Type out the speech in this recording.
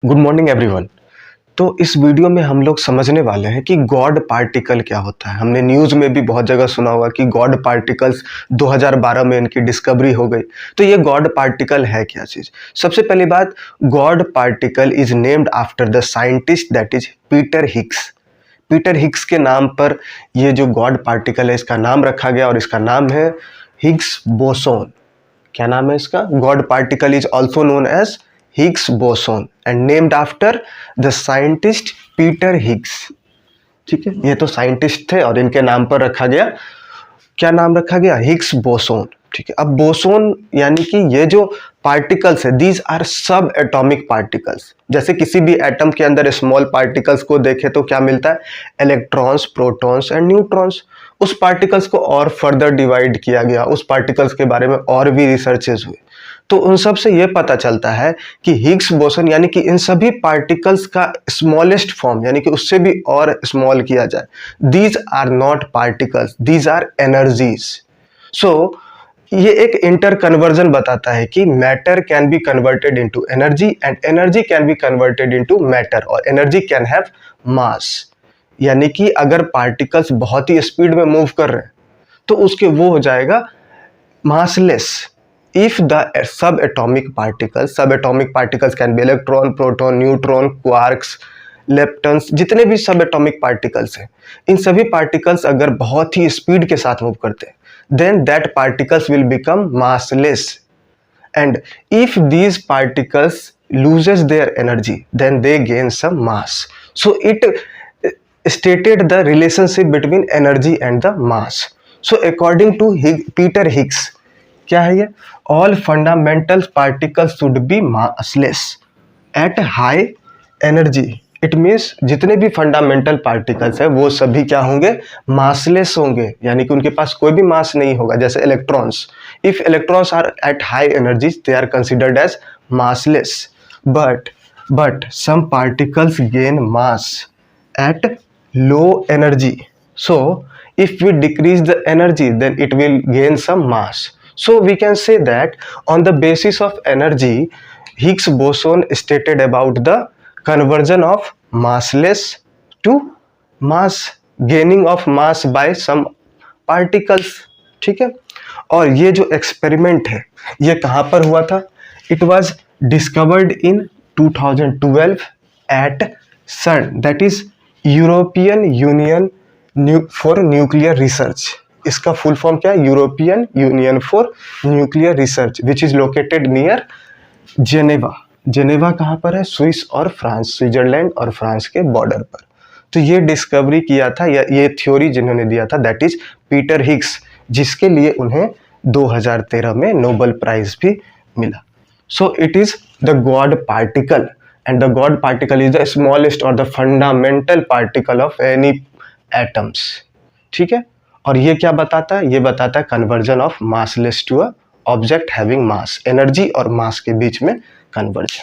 Good morning everyone. तो इस video में हम लोग समझने वाले हैं कि गॉड पार्टिकल क्या होता है। हमने न्यूज़ में भी बहुत जगह सुना होगा कि गॉड पार्टिकल्स 2012 में इनकी डिस्कवरी हो गई। तो ये गॉड पार्टिकल है क्या चीज़? सबसे पहली बात, God particle is named after the scientist that is Peter Higgs. Peter Higgs के नाम पर ये जो गॉड पार्टिकल है इसका नाम रखा गया और इसका नाम है हिग्स बोसोन। क्या नाम है इसका? God particle is also known as Higgs boson and named after the scientist Peter Higgs. ठीक है, ये तो साइंटिस्ट थे और इनके नाम पर रखा गया। क्या नाम रखा गया? Higgs boson. ठीक है, अब बोसोन यानी कि ये जो पार्टिकल्स है दीज आर सब एटॉमिक पार्टिकल्स। जैसे किसी भी एटम के अंदर स्मॉल पार्टिकल्स को देखें तो क्या मिलता है? Electrons, protons and neutrons. उस पार्टिकल्स को और फर्दर डिवाइड किया गया, उस पार्टिकल्स के बारे में और भी रिसर्चेज हुए। तो उन सब से ये पता चलता है कि हिग्स बोसन यानी कि इन सभी पार्टिकल्स का स्मॉलेस्ट फॉर्म यानी कि उससे भी और स्मॉल किया जाए, these are not particles, these are energies. So ये एक इंटर कन्वर्जन बताता है कि matter can be converted into energy and energy can be converted into matter और एनर्जी कैन हैव मास। यानी कि अगर पार्टिकल्स बहुत ही स्पीड में मूव कर रहे हैं तो उसके वो हो जाएगा massless. If the subatomic particles can be electron, proton, neutron, quarks, leptons, जितने भी subatomic particles हैं, इन सभी particles अगर बहुत ही speed के साथ move करते हैं, then that particles will become massless. And if these particles loses their energy, then they gain some mass. So it stated the relationship between energy and the mass. So according to Peter Higgs, क्या है ये? All fundamental particles should be massless eight high energy. It means जितने भी fundamental particles है वो सभी क्या होंगे? मासलेस होंगे, यानी कि उनके पास कोई भी मास नहीं होगा। जैसे electrons, if electrons are at high energy they are considered as massless, but some particles gain mass at low energy. So if we decrease the energy then it will gain some mass. So we can say that on the basis of energy, Higgs boson stated about the conversion of massless to mass, gaining of mass by some particles. ठीक है, और ये जो experiment है ये कहाँ पर हुआ था? It was discovered in 2012 at CERN, that is European Union for nuclear research. इसका फुल फॉर्म क्या है? European union for nuclear research which is located near Geneva. Geneva कहाँ पर है? स्विस और फ्रांस, स्विट्जरलैंड और फ्रांस के बॉर्डर पर। तो ये डिस्कवरी किया था या ये थ्योरी जिन्होंने दिया था दैट इज पीटर हिग्स, जिसके लिए उन्हें 2013 में नोबेल प्राइज भी मिला। So it is the God particle and the God particle is the smallest और the fundamental particle of any atoms. ठीक है, और ये क्या बताता है? ये बताता है conversion of massless to a object having mass, energy और मास के बीच में कन्वर्जन।